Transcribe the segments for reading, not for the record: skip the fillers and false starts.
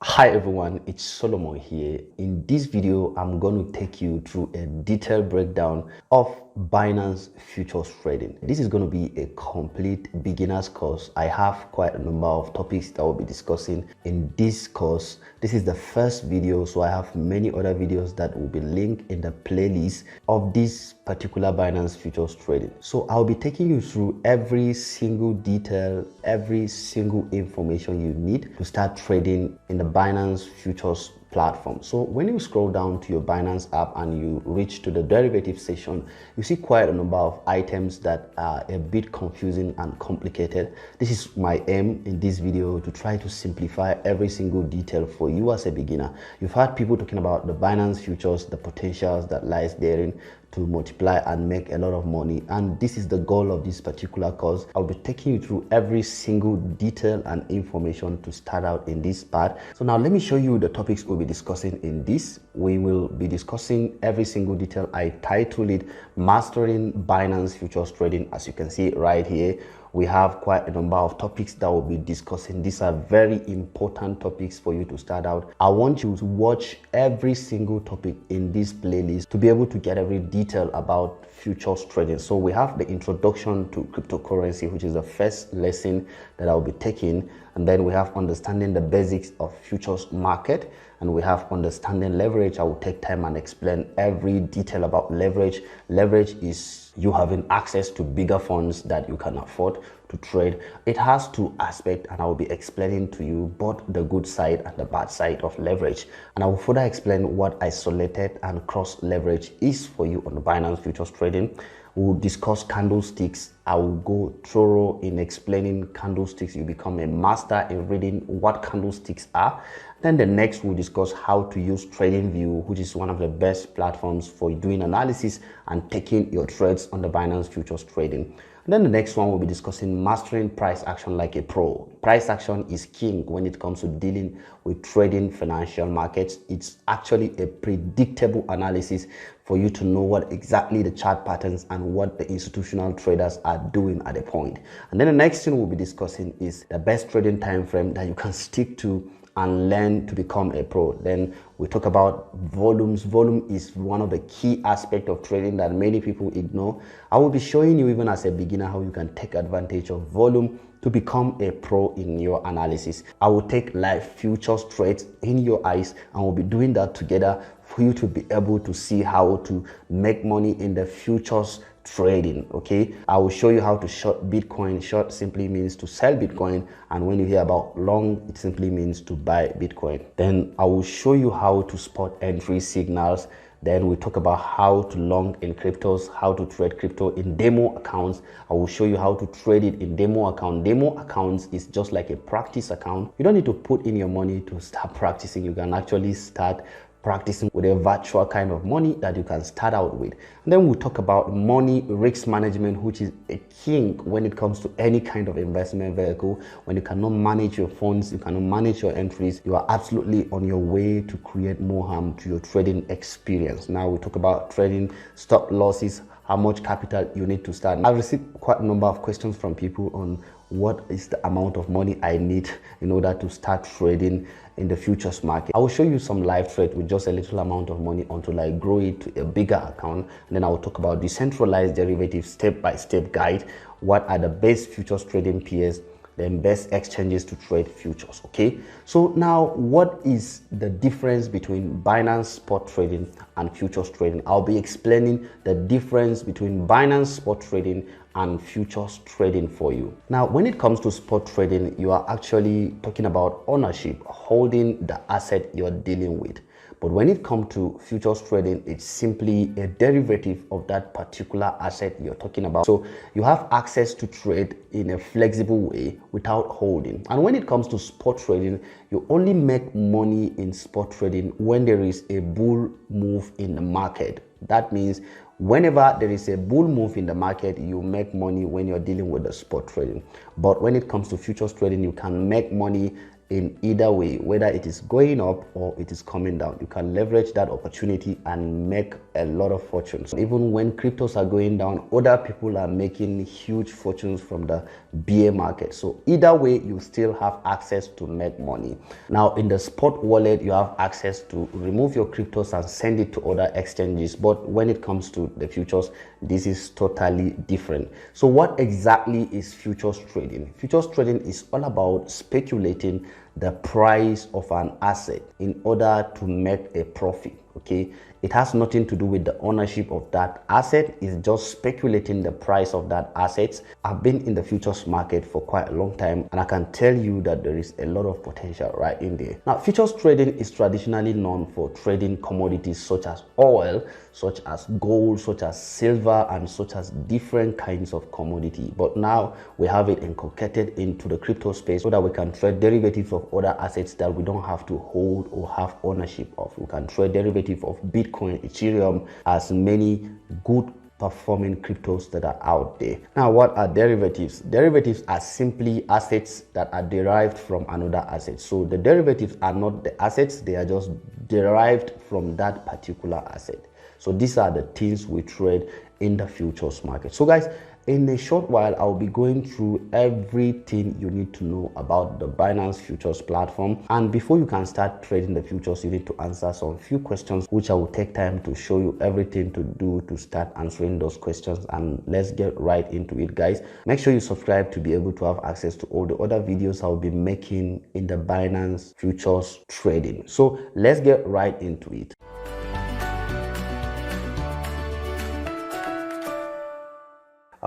Hi everyone, it's Solomon here. In this video, I'm going to take you through a detailed breakdown of Binance futures trading. This is going to be a complete beginner's course. I have quite a number of topics that we'll be discussing in this course. This is the first video, so I have many other videos that will be linked in the playlist of this particular Binance futures trading. So I'll be taking you through every single detail, every single information you need to start trading in the Binance futures platform. So when you scroll down to your Binance app and you reach to the derivative section, you see quite a number of items that are a bit confusing and complicated. This is my aim in this video, to try to simplify every single detail for you as a beginner. You've heard people talking about the Binance futures, the potentials that lies therein to multiply and make a lot of money, and this is the goal of this particular course. I'll be taking you through every single detail and information to start out in this part. So now let me show you the topics we'll be discussing in this. We will be discussing every single detail. I titled it Mastering Binance Futures Trading. As you can see right here, we have quite a number of topics that we'll be discussing. These are very important topics for you to start out. I want you to watch every single topic in this playlist to be able to get every detail about futures trading. So we have the introduction to cryptocurrency, which is the first lesson that I'll be taking. And then we have understanding the basics of futures market, and we have understanding leverage. I will take time and explain every detail about leverage. Leverage is you having access to bigger funds that you can afford to trade. It has two aspects, and I will be explaining to you both the good side and the bad side of leverage. And I will further explain what isolated and cross leverage is for you on the Binance futures trading. We'll discuss candlesticks. I will go thorough in explaining candlesticks. You become a master in reading what candlesticks are. Then the next, we'll discuss how to use TradingView, which is one of the best platforms for doing analysis and taking your trades on the Binance futures trading. And then the next one, we'll be discussing mastering price action like a pro. Price action is king when it comes to dealing with trading financial markets. It's actually a predictable analysis for you to know what exactly the chart patterns and what the institutional traders are doing at a point. And then the next thing we'll be discussing is the best trading time frame that you can stick to and learn to become a pro. Then we talk about volumes. Volume is one of the key aspects of trading that many people ignore. I will be showing you, even as a beginner, how you can take advantage of volume to become a pro in your analysis. I will take live futures trades in your eyes, and we'll be doing that together for you to be able to see how to make money in the futures trading. Okay, I will show you how to short Bitcoin. Short simply means to sell Bitcoin, and when you hear about long, it simply means to buy Bitcoin. Then I will show you how to spot entry signals. Then we talk about how to long in cryptos, how to trade crypto in demo accounts. I will show you how to trade it in demo account. Demo accounts is just like a practice account. You don't need to put in your money to start practicing. You can actually start practicing with a virtual kind of money that you can start out with. And then we'll talk about money risk management, which is a king when it comes to any kind of investment vehicle. When you cannot manage your funds, you cannot manage your entries, you are absolutely on your way to create more harm to your trading experience. Now we talk about trading, stop losses, how much capital you need to start. I've received quite a number of questions from people on what is the amount of money I need in order to start trading in the futures market. I will show you some live trade with just a little amount of money until I grow it to a bigger account. And then I will talk about decentralized derivatives step-by-step guide. What are the best futures trading peers, then best exchanges to trade futures. Okay, so now what is the difference between Binance spot trading and futures trading? I'll be explaining the difference between Binance spot trading and futures trading for you. Now, when it comes to spot trading, you are actually talking about ownership, holding the asset you're dealing with. But when it comes to futures trading, it's simply a derivative of that particular asset you're talking about. So you have access to trade in a flexible way without holding. And when it comes to spot trading, you only make money in spot trading when there is a bull move in the market. That means whenever there is a bull move in the market, you make money when you're dealing with the spot trading. But when it comes to futures trading, you can make money in either way, whether it is going up or it is coming down. You can leverage that opportunity and make a lot of fortunes. Even when cryptos are going down, other people are making huge fortunes from the bear market. So either way, you still have access to make money. Now in the spot wallet, you have access to remove your cryptos and send it to other exchanges. But when it comes to the futures, this is totally different. So what exactly is futures trading? Futures trading is all about speculating the price of an asset in order to make a profit. Okay, it has nothing to do with the ownership of that asset. It's just speculating the price of that asset. I've been in the futures market for quite a long time, and I can tell you that there is a lot of potential right in there. Now, futures trading is traditionally known for trading commodities such as oil, such as gold, such as silver, and such as different kinds of commodity. But now we have it inculcated into the crypto space so that we can trade derivatives of other assets that we don't have to hold or have ownership of. We can trade derivatives of Bitcoin, Ethereum, as many good performing cryptos that are out there. Now, what are derivatives? Derivatives are simply assets that are derived from another asset. So the derivatives are not the assets, they are just derived from that particular asset. So these are the things we trade in the futures market. So guys, in a short while, I'll be going through everything you need to know about the Binance Futures platform. And before you can start trading the futures, you need to answer some few questions, which I will take time to show you everything to do to start answering those questions. And let's get right into it, guys. Make sure you subscribe to be able to have access to all the other videos I'll be making in the Binance Futures trading. So let's get right into it.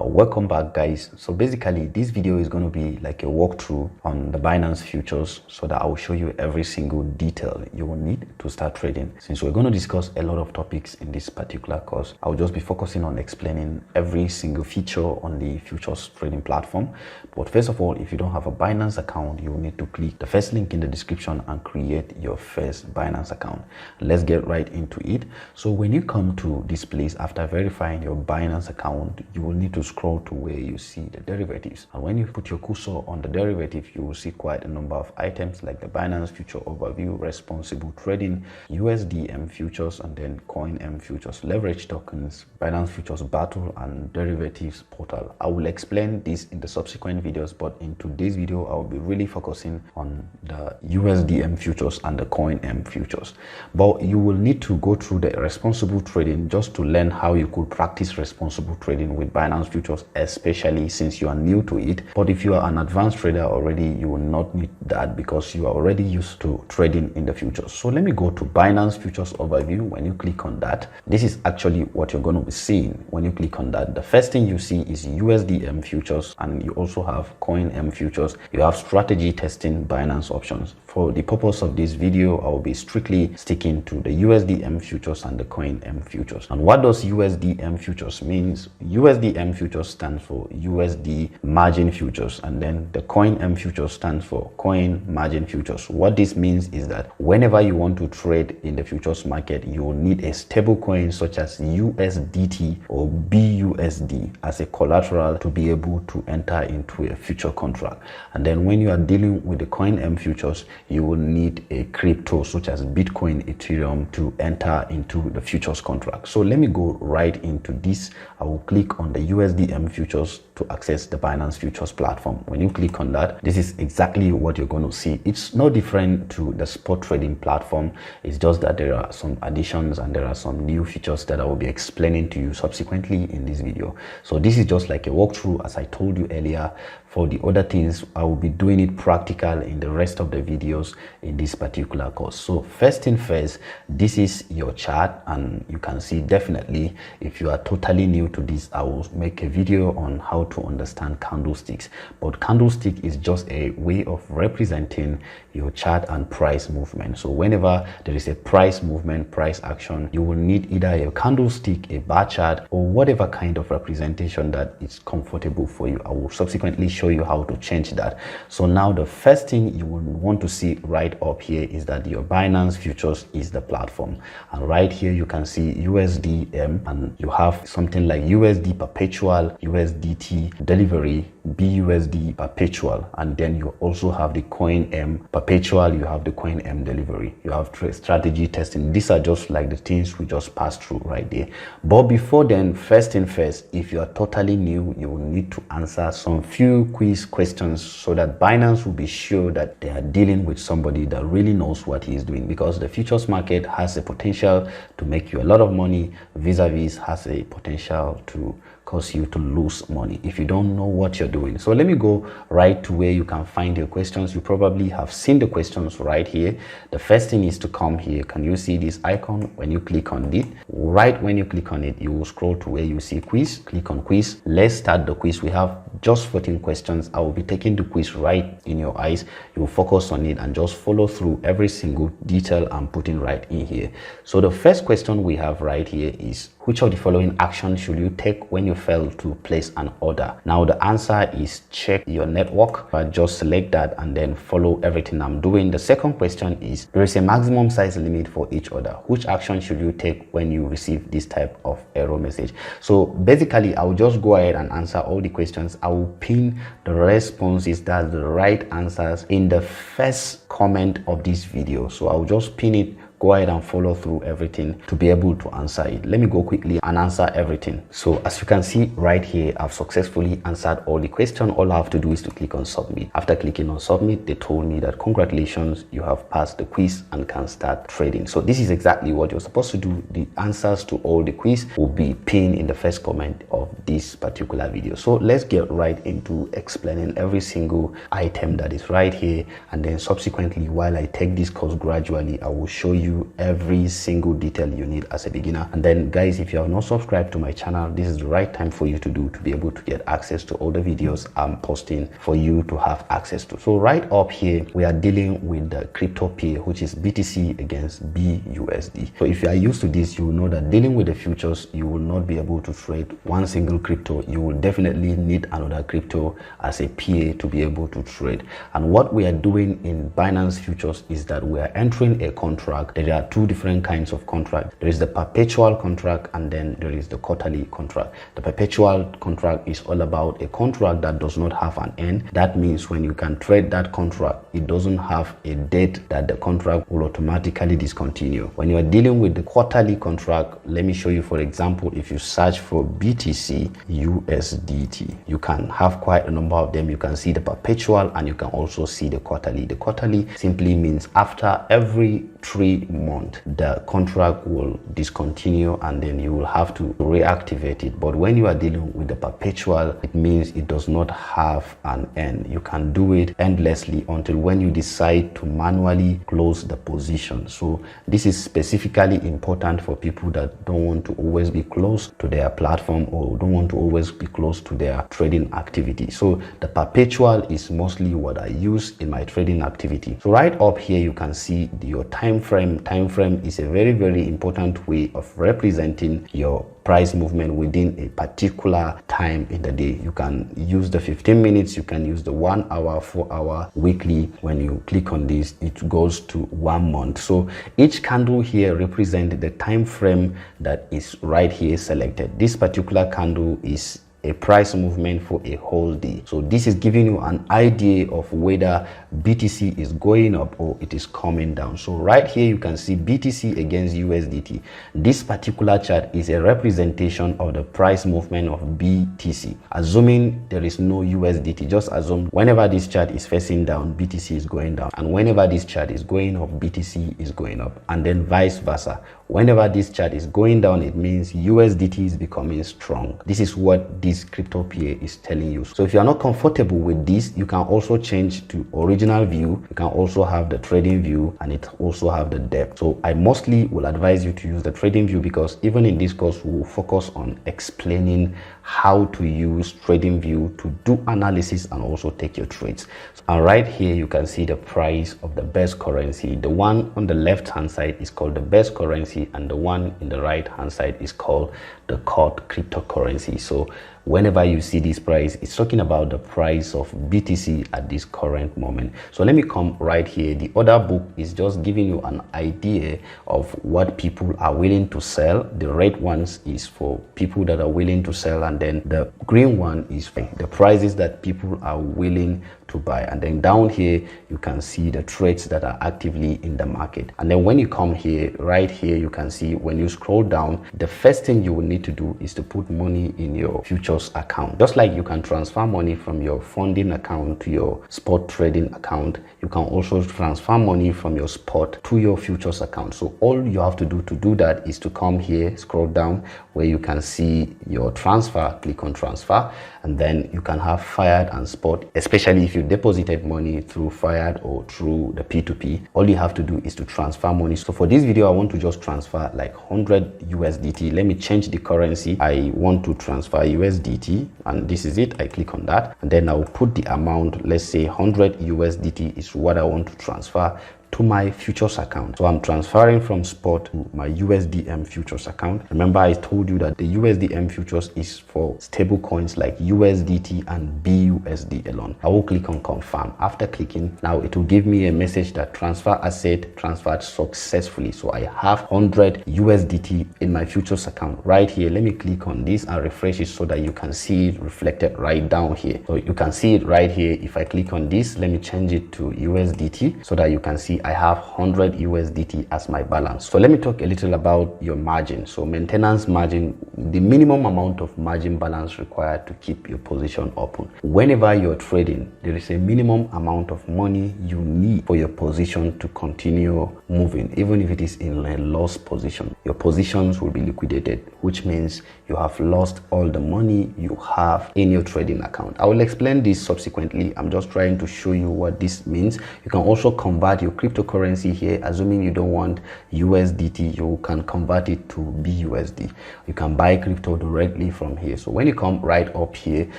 Welcome back, guys. So basically this video is going to be like a walkthrough on the Binance futures, so that I will show you every single detail you will need to start trading. Since we're going to discuss a lot of topics in this particular course, I'll just be focusing on explaining every single feature on the futures trading platform. But first of all, if you don't have a Binance account, you will need to click the first link in the description and create your first Binance account. Let's get right into it. So when you come to this place after verifying your Binance account, you will need to scroll to where you see the derivatives, and when you put your cursor on the derivative, you will see quite a number of items like the Binance future overview, responsible trading, USDM futures, and then coin M futures, leverage tokens, Binance futures battle, and derivatives portal. I will explain this in the subsequent videos, but in today's video I will be really focusing on the USDM futures and the coin M futures. But you will need to go through the responsible trading just to learn how you could practice responsible trading with Binance futures, especially since you are new to it. But if you are an advanced trader already, you will not need that because you are already used to trading in the futures. So let me go to Binance futures overview. When you click on that, this is actually what you're going to be seeing. When you click on that, the first thing you see is USDM futures, and you also have coin M futures. You have strategy testing Binance options. For the purpose of this video, I will be strictly sticking to the USDM futures and the coin M futures. And what does USDM futures means? USDM futures stands for USD margin futures, and then the coin M futures stands for coin margin futures. What this means is that whenever you want to trade in the futures market, you will need a stable coin such as USDT or BUSD as a collateral to be able to enter into a future contract. And then when you are dealing with the coin M futures, you will need a crypto such as Bitcoin, Ethereum to enter into the futures contract. So let me go right into this. I will click on the USDM futures to access the Binance futures platform. When you click on that, this is exactly what you're going to see. It's no different to the spot trading platform. It's just that there are some additions and there are some new features that I will be explaining to you subsequently in this video. So this is just like a walkthrough, as I told you earlier. For the other things, I will be doing it practical in the rest of the videos in this particular course. So first thing first, this is your chart, and you can see definitely if you are totally new to this, I will make a video on how to understand candlesticks. But candlestick is just a way of representing your chart and price movement. So whenever there is a price movement, price action, you will need either a candlestick, a bar chart, or whatever kind of representation that is comfortable for you. I will subsequently show you how to change that. So now the first thing you will want to see right up here is that your Binance futures is the platform, and right here you can see USDM, and you have something like USD perpetual, USDT, BUSD delivery, BUSD perpetual, and then you also have the coin M perpetual, you have the coin M delivery, you have strategy testing. These are just like the things we just passed through right there. But before then, first thing first, if you are totally new, you will need to answer some few quiz questions so that Binance will be sure that they are dealing with somebody that really knows what he is doing, because the futures market has a potential to make you a lot of money, vis-a-vis has a potential to cause you to lose money if you don't know what you're doing. So let me go right to where you can find your questions. You probably have seen the questions right here. The first thing is to come here. Can you see this icon? When you click on it, right when you click on it, you will scroll to where you see quiz. Click on quiz. Let's start the quiz. We have just 14 questions. I will be taking the quiz right in your eyes. You will focus on it and just follow through every single detail I'm putting right in here. So the first question we have right here is, which of the following actions should you take when you fail to place an order? Now the answer is check your network. Just select that and then follow everything I'm doing. The second question is, there is a maximum size limit for each order. Which action should you take when you receive this type of error message? So basically, I'll just go ahead and answer all the questions. I will pin the responses, that's the right answers, in the first comment of this video. So I'll just pin it. Go ahead and follow through everything to be able to answer it. Let me go quickly and answer everything. So as you can see right here, I've successfully answered all the questions. All I have to do is to click on submit. After clicking on submit, they told me that congratulations, you have passed the quiz and can start trading. So this is exactly what you're supposed to do. The answers to all the quiz will be pinned in the first comment of this particular video. So let's get right into explaining every single item that is right here, and then subsequently, while I take this course gradually, I will show you every single detail you need as a beginner. And then guys, if you have not subscribed to my channel, this is the right time for you to do, to be able to get access to all the videos I'm posting for you to have access to. So right up here, we are dealing with the crypto pair, which is BTC against BUSD. So if you are used to this, you will know that dealing with the futures, you will not be able to trade one single crypto. You will definitely need another crypto as a pair to be able to trade. And what we are doing in Binance futures is that we are entering a contract. There are two different kinds of contract. There is the perpetual contract, and then there is the quarterly contract. The perpetual contract is all about a contract that does not have an end. That means when you can trade that contract, it doesn't have a date that the contract will automatically discontinue. When you are dealing with the quarterly contract, let me show you. For example, if you search for BTC USDT, you can have quite a number of them. You can see the perpetual and you can also see the quarterly. The quarterly simply means after every 3 months the contract will discontinue and then you will have to reactivate it. But when you are dealing with the perpetual, it means it does not have an end. You can do it endlessly until when you decide to manually close the position. So this is specifically important for people that don't want to always be close to their platform or don't want to always be close to their trading activity. So the perpetual is mostly what I use in my trading activity. So right up here, you can see your time frame. Time frame is a very, very important way of representing your price movement within a particular time in the day. You can use the 15 minutes, you can use the 1 hour, 4 hour, weekly. When you click on this, it goes to 1 month. So each candle here represents the time frame that is right here selected. This particular candle is a price movement for a whole day. So this is giving you an idea of whether BTC is going up or it is coming down. So right here you can see BTC against USDT. This particular chart is a representation of the price movement of BTC. Assuming there is no USDT, just assume whenever this chart is facing down, BTC is going down, and whenever this chart is going up, BTC is going up, and then vice versa. Whenever this chart is going down, it means USDT is becoming strong. This is what this crypto pair is telling you. So if you are not comfortable with this, you can also change to original view. You can also have the trading view, and it also have the depth. So I mostly will advise you to use the trading view, because even in this course, we will focus on explaining how to use trading view to do analysis and also take your trades. And right here you can see the price of the best currency. The one on the left hand side is called the best currency, and the one in the right hand side is called the cryptocurrency. So whenever you see this price, it's talking about the price of BTC at this current moment. So let me come right here. The other book is just giving you an idea of what people are willing to sell. The red ones is for people that are willing to sell, and then the green one is for the prices that people are willing to buy. And then down here you can see the trades that are actively in the market. And then when you come here, right here, you can see when you scroll down, the first thing you will need to do is to put money in your futures account. Just like you can transfer money from your funding account to your spot trading account, you can also transfer money from your spot to your futures account. So all you have to do that is to come here, scroll down where you can see your transfer, click on transfer, and then you can have fiat and spot, especially if you deposited money through fiat or through the P2P. All you have to do is to transfer money. So for this video, I want to just transfer like 100 USDT. Let me change the currency. I want to transfer USDT, and this is it. I click on that, and then I'll put the amount. Let's say 100 USDT is what I want to transfer to my futures account. So I'm transferring from spot to my USDM futures account. Remember, I told you that the USDM futures is for stable coins like USDT and BUSD alone. I will click on confirm. After clicking, now it will give me a message that transfer asset transferred successfully. So I have 100 USDT in my futures account right here. Let me click on this and refresh it so that you can see it reflected right down here. So you can see it right here. If I click on this, let me change it to USDT so that you can see I have 100 USDT as my balance. So let me talk a little about your margin. So maintenance margin, the minimum amount of margin balance required to keep your position open. Whenever you're trading, there is a minimum amount of money you need for your position to continue moving. Even if it is in a loss position, your positions will be liquidated, which means you have lost all the money you have in your trading account. I will explain this subsequently. I'm just trying to show you what this means. You can also convert your cryptocurrency here. Assuming you don't want USDT, you can convert it to BUSD. You can buy crypto directly from here. So when you come right up here,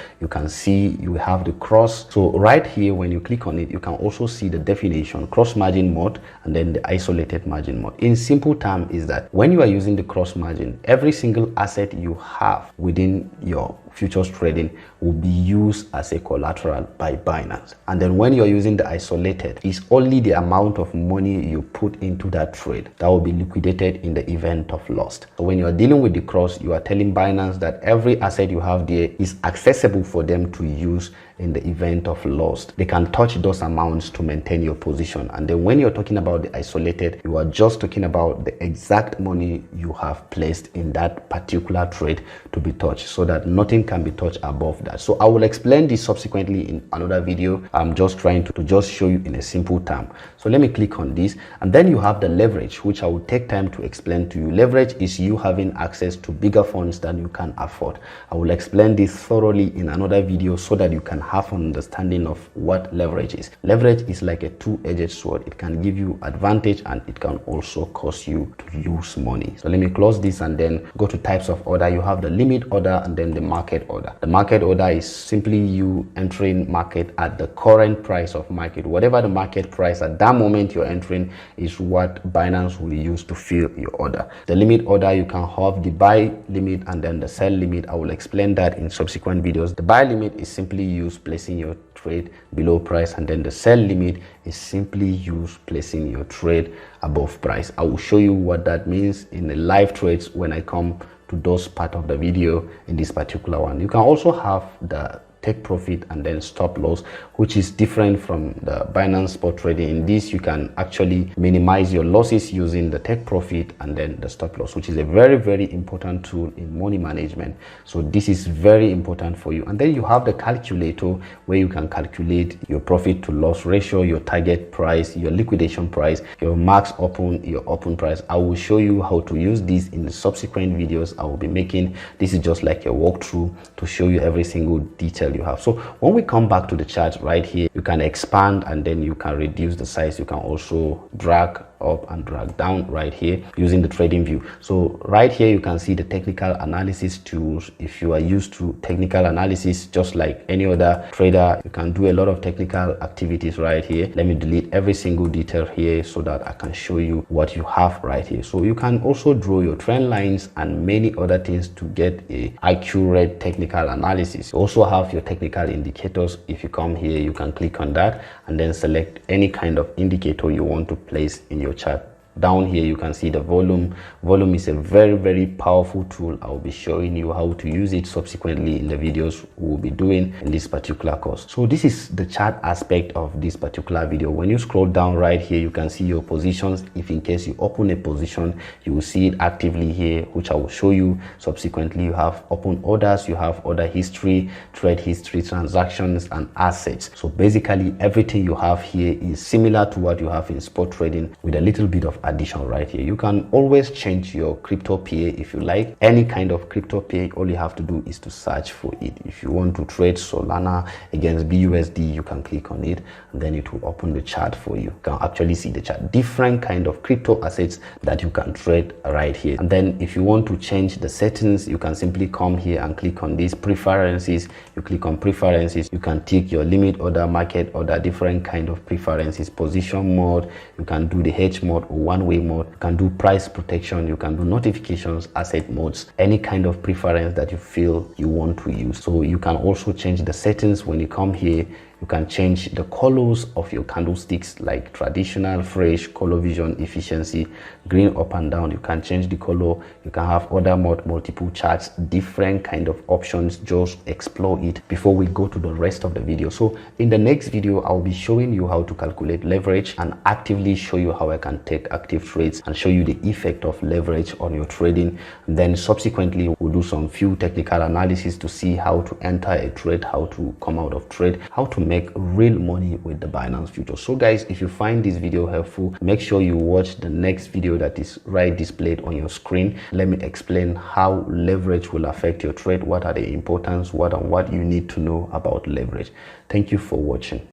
you can see you have the cross. So right here, when you click on it, you can also see the definition, cross margin mode, and then the isolated margin mode. In simple terms is that when you are using the cross margin, every single asset you have within your futures trading will be used as a collateral by Binance. And then when you're using the isolated, it's only the amount of money you put into that trade that will be liquidated in the event of loss. So when you're dealing with the cross, you are telling Binance that every asset you have there is accessible for them to use in the event of loss. They can touch those amounts to maintain your position. And then when you're talking about the isolated, you are just talking about the exact money you have placed in that particular trade to be touched, so that nothing can be touched above that. So I will explain this subsequently in another video. I'm just trying to just show you in a simple term. So let me click on this, and then you have the leverage, which I will take time to explain to you. Leverage is you having access to bigger funds than you can afford. I will explain this thoroughly in another video so that you can have an understanding of what leverage is. Leverage is like a two-edged sword. It can give you advantage and it can also cause you to lose money. So let me close this and then go to types of order. You have the limit order and then the market order. The market order is simply you entering market at the current price of market. Whatever the market price at that moment you're entering is what Binance will use to fill your order. The limit order, you can have the buy limit and then the sell limit. I will explain that in subsequent videos. The buy limit is simply used placing your trade below price, and then the sell limit is simply used placing your trade above price. I will show you what that means in the live trades when I come to those part of the video in this particular one. You can also have the take profit and then stop loss, which is different from the Binance spot trading. In this, you can actually minimize your losses using the take profit and then the stop loss, which is a very, very important tool in money management. So this is very important for you. And then you have the calculator where you can calculate your profit to loss ratio, your target price, your liquidation price, your max open, your open price. I will show you how to use this in the subsequent videos I will be making. This is just like a walkthrough to show you every single detail you have. So when we come back to the chart right here, you can expand and then you can reduce the size. You can also drag up and drag down right here using the trading view. So right here you can see the technical analysis tools. If you are used to technical analysis, just like any other trader, you can do a lot of technical activities right here. Let me delete every single detail here so that I can show you what you have right here. So you can also draw your trend lines and many other things to get a accurate technical analysis. You also have your technical indicators. If you come here, you can click on that and then select any kind of indicator you want to place in your chart. Down here you can see the volume. Volume is a very powerful tool. I'll be showing you how to use it subsequently in the videos we'll be doing in this particular course. So this is the chart aspect of this particular video. When you scroll down right here, you can see your positions. If in case you open a position, you will see it actively here, which I will show you subsequently. You have open orders, you have order history, trade history, transactions, and assets. So basically everything you have here is similar to what you have in spot trading with a little bit of addition right here. You can always change your crypto pair if you like. Any kind of crypto pair, all you have to do is to search for it. If you want to trade Solana against BUSD, you can click on it and then it will open the chart for you. You can actually see the chart, different kind of crypto assets that you can trade right here. And then if you want to change the settings, you can simply come here and click on these preferences. You click on preferences, you can tick your limit order, market order, different kind of preferences, position mode. You can do the hedge mode or one-way mode. You can do price protection, you can do notifications, asset modes, any kind of preference that you feel you want to use. So you can also change the settings. When you come here, you can change the colors of your candlesticks, like traditional, fresh, color vision, efficiency, green up and down. You can change the color. You can have other mode, multiple charts, different kind of options. Just explore it before we go to the rest of the video. So in the next video, I'll be showing you how to calculate leverage and actively show you how I can take active trades and show you the effect of leverage on your trading. And then subsequently, we'll do some few technical analysis to see how to enter a trade, how to come out of trade, how to make real money with the Binance future. So guys, if you find this video helpful, make sure you watch the next video that is right displayed on your screen. Let me explain how leverage will affect your trade, what are the importance, what you need to know about leverage. Thank you for watching.